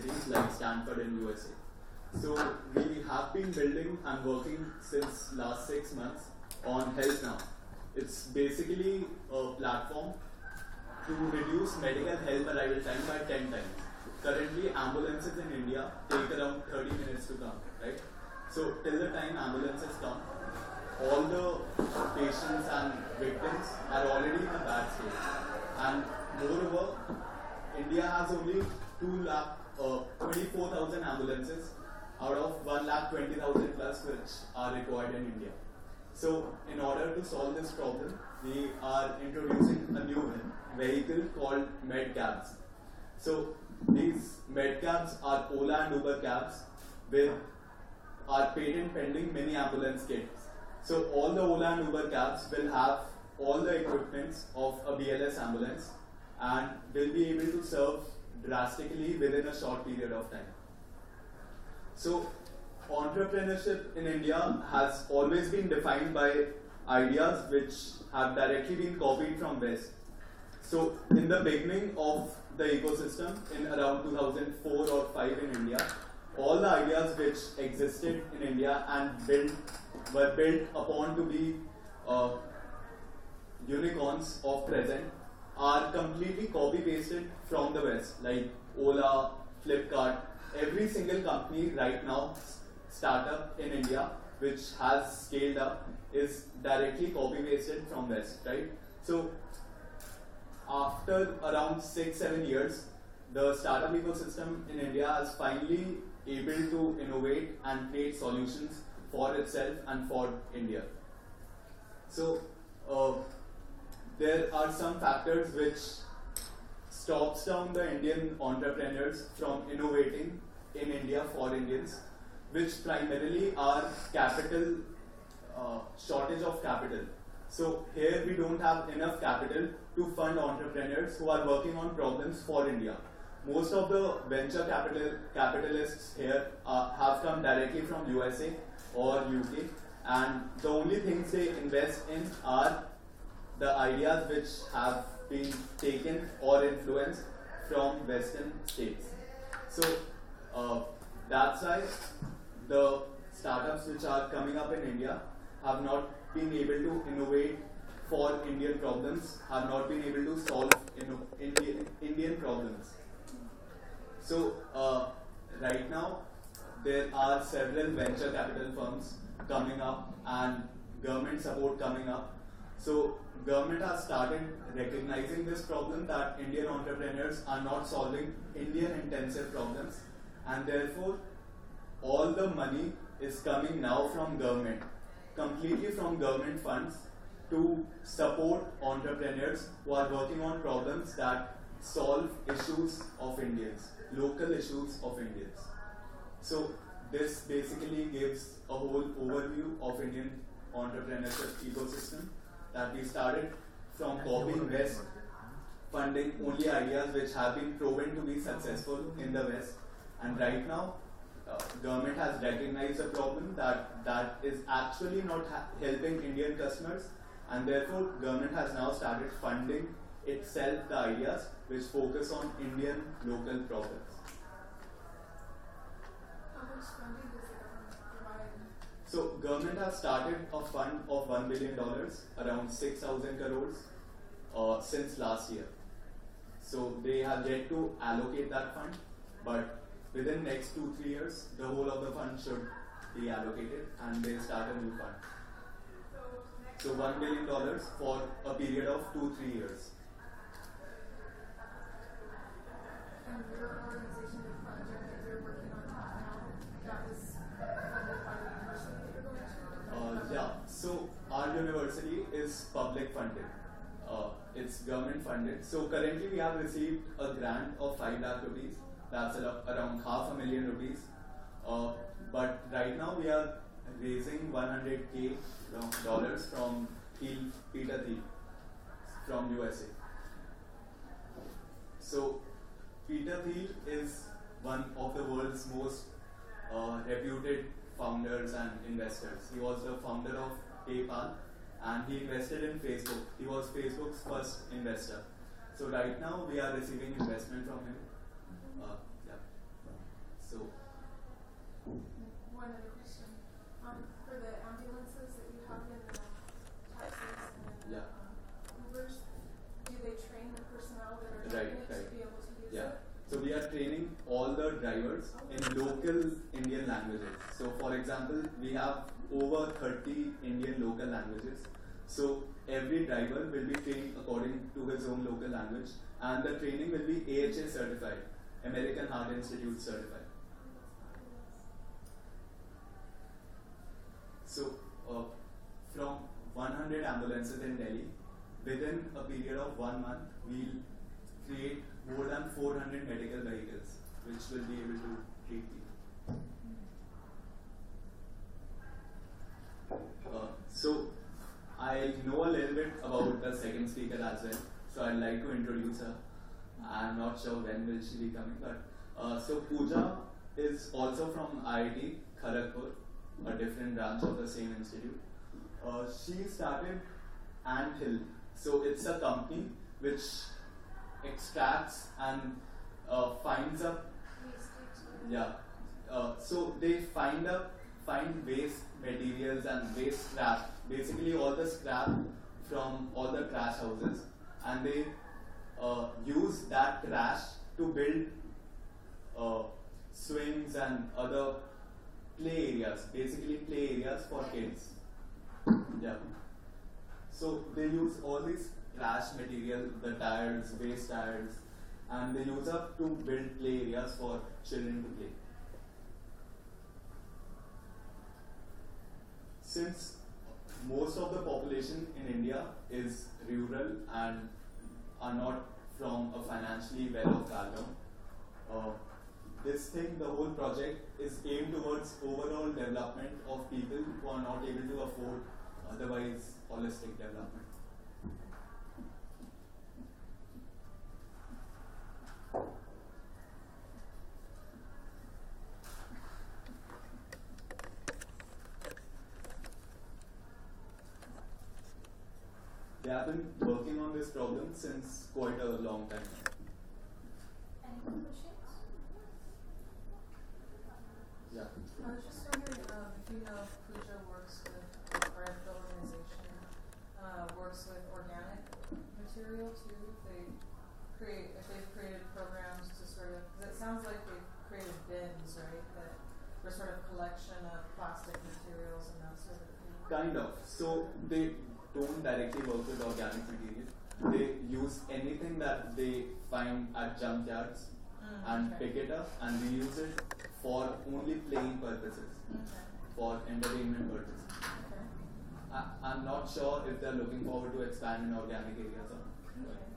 universities like Stanford in USA. So we have been building and working since last 6 months on Health Now. It's basically a platform to reduce medical health arrival time by 10 times. Currently, ambulances in India take around 30 minutes to come, right? So till the time ambulances come, all the patients and victims are already in a bad state. And moreover, India has only 24,000 ambulances out of 1,20,000 plus which are required in India. So in order to solve this problem, we are introducing a new vehicle called Medcabs. So these Medcabs are Ola and Uber cabs with our patent pending mini ambulance kits. So all the Ola and Uber cabs will have all the equipments of a BLS ambulance and will be able to serve drastically within a short period of time. So entrepreneurship in India has always been defined by ideas which have directly been copied from West. So in the beginning of the ecosystem in around 2004 or 5 in India, all the ideas which existed in India and were built upon to be unicorns of present are completely copy-pasted from the West, like Ola, Flipkart. Every single company right now, startup in India, which has scaled up, is directly copy-pasted from West, right? So after around 6-7 years, the startup ecosystem in India is finally able to innovate and create solutions for itself and for India. So there are some factors which stops down the Indian entrepreneurs from innovating in India for Indians, which primarily are capital, shortage of capital. So here we don't have enough capital to fund entrepreneurs who are working on problems for India. Most of the venture capitalists here have come directly from USA or UK, and the only things they invest in are the ideas which have been taken or influenced from Western states. So that's why the startups which are coming up in India have not been able to innovate for Indian problems, have not been able to solve Indian problems. So right now there are several venture capital firms coming up and government support coming up. So government has started recognizing this problem that Indian entrepreneurs are not solving Indian intensive problems, and therefore all the money is coming now from government, completely from government funds, to support entrepreneurs who are working on problems that solve issues of Indians, local issues of Indians. So this basically gives a whole overview of Indian entrepreneurship ecosystem, that we started from copying West, funding only ideas which have been proven to be successful in the West, and right now government has recognized a problem that is actually not helping Indian customers, and therefore government has now started funding itself the ideas which focus on Indian local problems. How much funding does the government provide? So government has started a fund of $1 billion, around 6,000 crores, since last year. So they have yet to allocate that fund, but within next 2-3 years, the whole of the fund should be allocated and they'll start a new fund. So $1 billion for a period of 2-3 years. And your organization, the project that you're working on now, that was funded by the university that you're going to? Yeah, so our university is public funded. It's government funded. So currently we have received a grant of 5 lakh rupees. That's around $500,000 rupees. But right now we are raising $100K from Peter Thiel from USA. So Peter Thiel is one of the world's most reputed founders and investors. He was the founder of PayPal and he invested in Facebook. He was Facebook's first investor. So right now we are receiving investment from him. Yeah. train all the drivers in local Indian languages. So, for example, we have over 30 Indian local languages. So, every driver will be trained according to his own local language, and the training will be AHA certified, American Heart Institute certified. So, from 100 ambulances in Delhi, within a period of 1 month, we'll create more than 400 medical vehicles which will be able to treat people. So, I know a little bit about the second speaker as well, so I'd like to introduce her. I'm not sure when will she be coming, but so Pooja is also from IIT Kharagpur, a different branch of the same institute. She started Anthill. So it's a company which extracts and finds up. Yeah. So they find waste materials and waste scrap, basically all the scrap from all the trash houses, and they use that trash to build swings and other play areas, basically play areas for kids. Yeah. So they use all these trash material, the tires, waste tires, and they use up to build play areas for children to play. Since most of the population in India is rural and are not from a financially well-off background, the whole project is aimed towards overall development of people who are not able to afford otherwise holistic development. They have been working on this problem since quite a long time. Any more questions? Yeah. I was just wondering if you know if Pooja works with, or if the organization works with organic material too. If they've created programs to sort of, because it sounds like they've created bins, right? That for sort of collection of plastic materials and that sort of thing. Kind of. So they don't directly work with organic material. They use anything that they find at junkyards and pick it up and reuse it for only playing purposes, for entertainment purposes. Okay. I'm not sure if they're looking forward to expand in organic areas or not. Okay.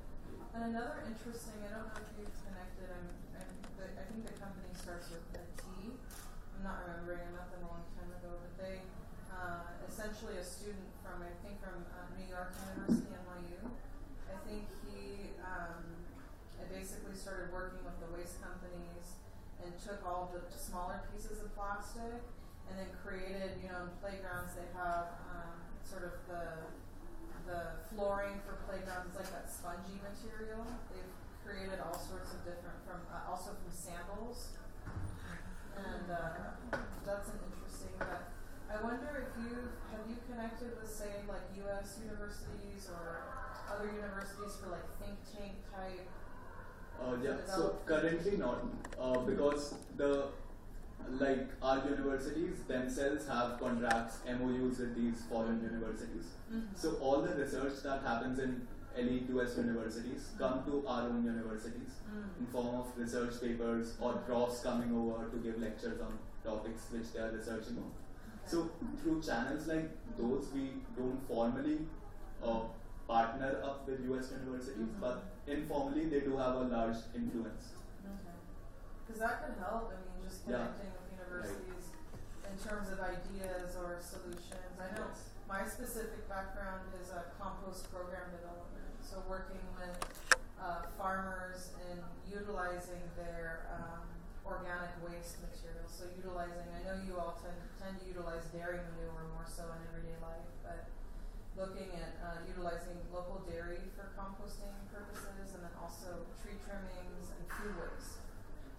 And another interesting, I don't know if you've connected, I think the company starts with a T. I'm not remembering, I met them a long time ago, but they, essentially a student from New York University, NYU. I think he basically started working with the waste companies and took all the smaller pieces of plastic and then created, in playgrounds they have sort of the flooring for playgrounds, it's like that spongy material. They've created all sorts of different, also from sandals. And that's an interesting, but I wonder if have you connected with, say, like U.S. universities or other universities for like think tank type? Yeah, so currently not, because our universities themselves have contracts, MOUs with these foreign universities. So all the research that happens in elite US universities come to our own universities in form of research papers or profs coming over to give lectures on topics which they are researching on. So through channels like those, we don't formally partner up with US universities, but informally they do have a large influence. Okay. Because that could help, just connecting with universities in terms of ideas or solutions. I know my specific background is compost program development, so working with farmers and utilizing their organic waste materials. So utilizing, I know you all tend to utilize dairy manure more so in everyday life, but looking at utilizing local dairy for composting purposes, and then also tree trimmings and food waste.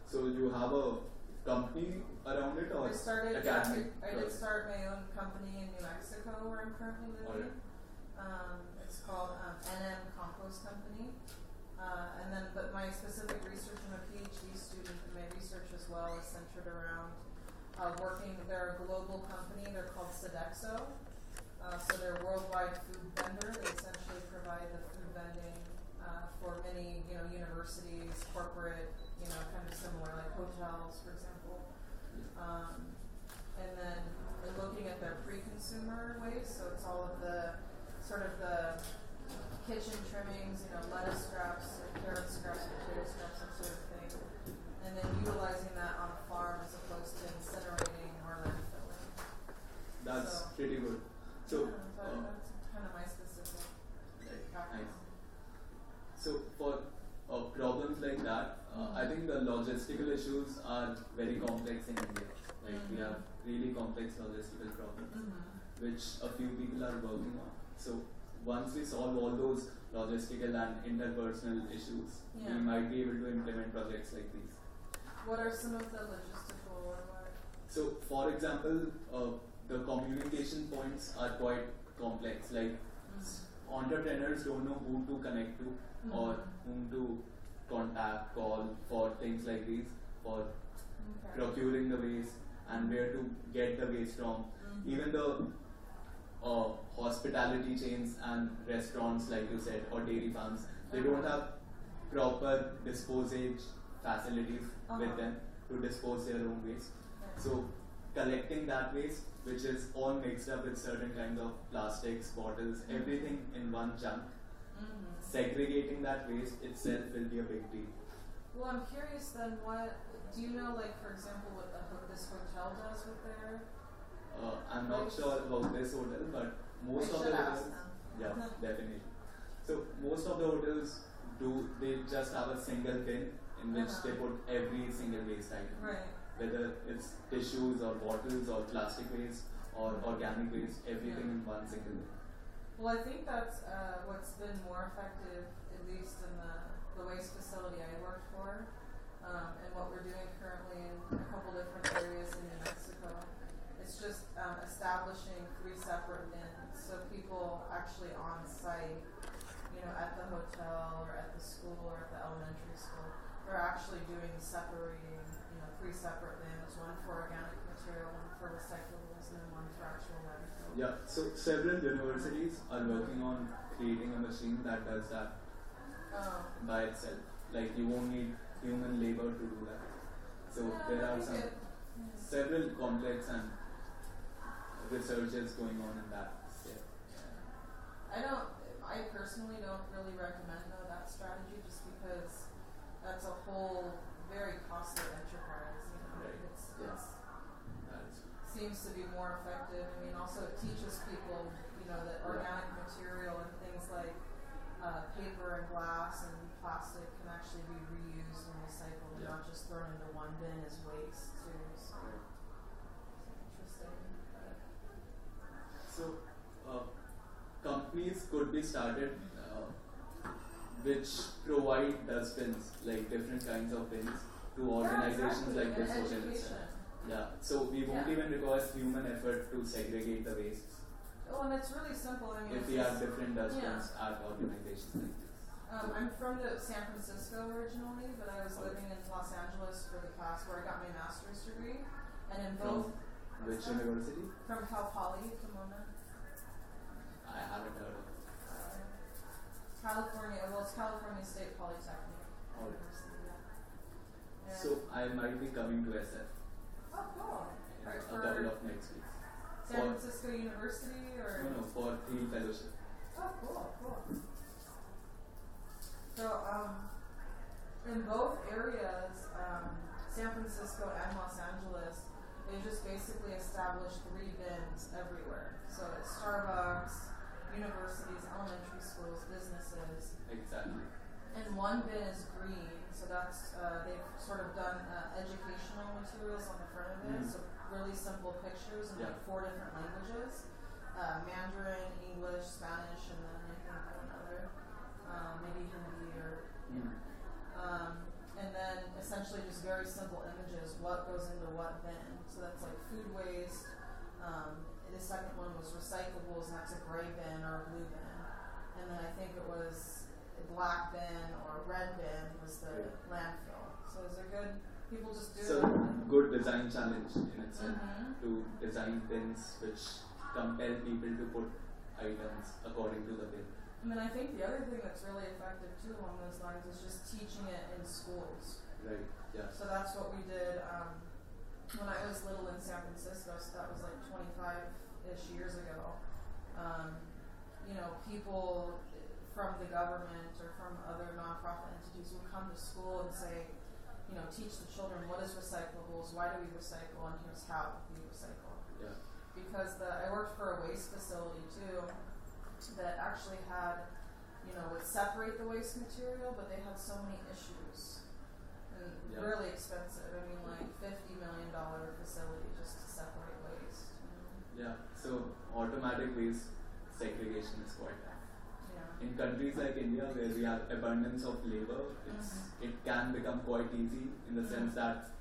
So you have a company around it, or I did start my own company in New Mexico where I'm currently living. It's called NM Compost Company, But my specific research, I'm a PhD student, and my research as well is centered around they're a global company, they're called Sodexo. So they're a worldwide food vendor. They essentially provide the food vending for many, universities, corporate, kind of similar, like hotels, for example. And then we're looking at their pre-consumer waste, so it's all of the sort of the kitchen trimmings, lettuce scraps, carrot scraps, potato scraps, that sort of thing. And then utilizing that on a farm as opposed to incinerating or landfilling. That's pretty good. So, that's kind of my specific background. So for problems like that, I think the logistical issues are very complex in India. Like we have really complex logistical problems, which a few people are working on. So once we solve all those logistical and interpersonal issues, we might be able to implement projects like these. What are some of the logistical or what? So, for example, the communication points are quite complex. Like entrepreneurs don't know who to connect to or whom to contact, call for things like these, for procuring the waste and where to get the waste from. Even the hospitality chains and restaurants, like you said, or dairy farms, they don't have proper disposage facilities with them to dispose their own waste. So collecting that waste, which is all mixed up with certain kinds of plastics, bottles, everything in one chunk, segregating that waste itself will be a big deal. Well, I'm curious then, what do you know, like for example, what this hotel does with their? I'm not sure about this hotel, but most of the hotels, definitely. So most of the hotels they just have a single bin in which they put every single waste item. Right. Whether it's tissues or bottles or plastic waste or organic waste, everything in one single bin. Well, I think that's what's been more effective, at least in the waste facility I worked for, and what we're doing currently in a couple different areas in New Mexico. It's just establishing 3 separate bins, so people actually on site, at the hotel or at the school or at the elementary school, they're actually doing separating, 3 separate bins, one for organic material, one for recyclables, and then one for actual landfill. Yeah, so several universities are working on creating a machine that does that by itself. Like you won't need human labor to do that. So there are several complex and researches going on in that. I personally don't really recommend that strategy just because that's a whole very costly enterprise. Right. It seems to be more effective. I mean, also it teaches people, that organic material and things like paper and glass and plastic can actually be reused and recycled and not just thrown into one bin as waste too. So it's interesting. So companies could be started which provide dustbins, like different kinds of bins, to organizations like this hotel itself. Yeah, so we won't even require human effort to segregate the wastes. Oh, and it's really simple. I mean, if we have different dustbins at organizations like this. I'm from San Francisco originally, but I was living in Los Angeles for the past, where I got my master's degree, and in both. Which university? From Cal Poly at the moment. I haven't heard of it. California, it's California State Polytechnic University. Yeah. So I might be coming to SF. Oh, cool. In a couple of next weeks. San Francisco University or? No, for field fellowship. Oh, cool. So, in both areas, San Francisco and Los Angeles, they just basically established 3 bins everywhere. So it's Starbucks, universities, elementary schools, businesses. Exactly. And one bin is green, so that's they've sort of done educational materials on the front of it, so really simple pictures in like 4 different languages: Mandarin, English, Spanish, and then I think another, maybe Hindi or. And then essentially just very simple images, what goes into what bin. So that's like food waste. The second one was recyclables, and that's a gray bin or a blue bin. And then I think it was black bin or red bin was the landfill. So is it good? People just do So it. good design challenge in itself Mhm. to design bins which compel people to put items according to the bin. And then I think the other thing that's really effective too along those lines is just teaching it in schools. Right. Yeah. So that's what we did when I was little in San Francisco. So that was like 25-ish years ago. People from the government or from other nonprofit entities would come to school and say, teach the children what is recyclables, why do we recycle, and here's how we recycle. Yeah. Because I worked for a waste facility too that actually had, would separate the waste material, but they had so many issues. And really expensive. I mean, like $50 million facility just to separate waste. Yeah. So automatic waste segregation is quite tough. Yeah. In countries like India, where we have abundance of labor, it can become quite easy in the sense that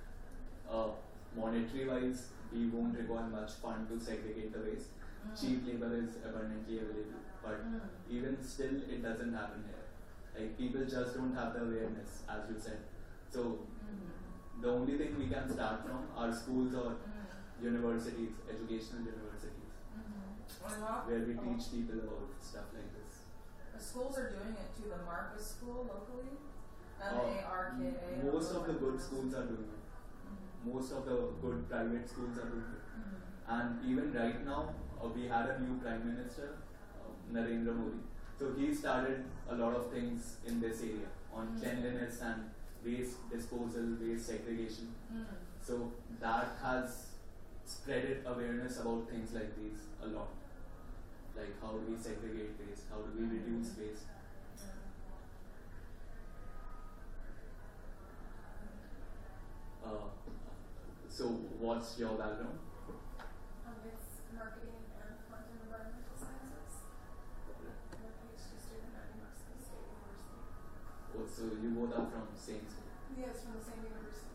monetary-wise, we won't require much fund to segregate the waste. Cheap labor is abundantly available, but even still, it doesn't happen here. Like people just don't have the awareness, as you said. So the only thing we can start from are schools or universities, educational universities, where we teach people about stuff like this. The schools are doing it too. The Marcus School locally, MARKA. Most of the good schools are doing it. Most of the good private schools are doing it. And even right now, we had a new Prime Minister, Narendra Modi. So he started a lot of things in this area on cleanliness and waste disposal, waste segregation. So that has spreaded awareness about things like these a lot. Like how do we segregate waste? How do we reduce waste? So what's your background? It's marketing and content environmental sciences. I'm a PhD student at New Mexico State University. Oh, so you both are from same school? Yes, from the same university.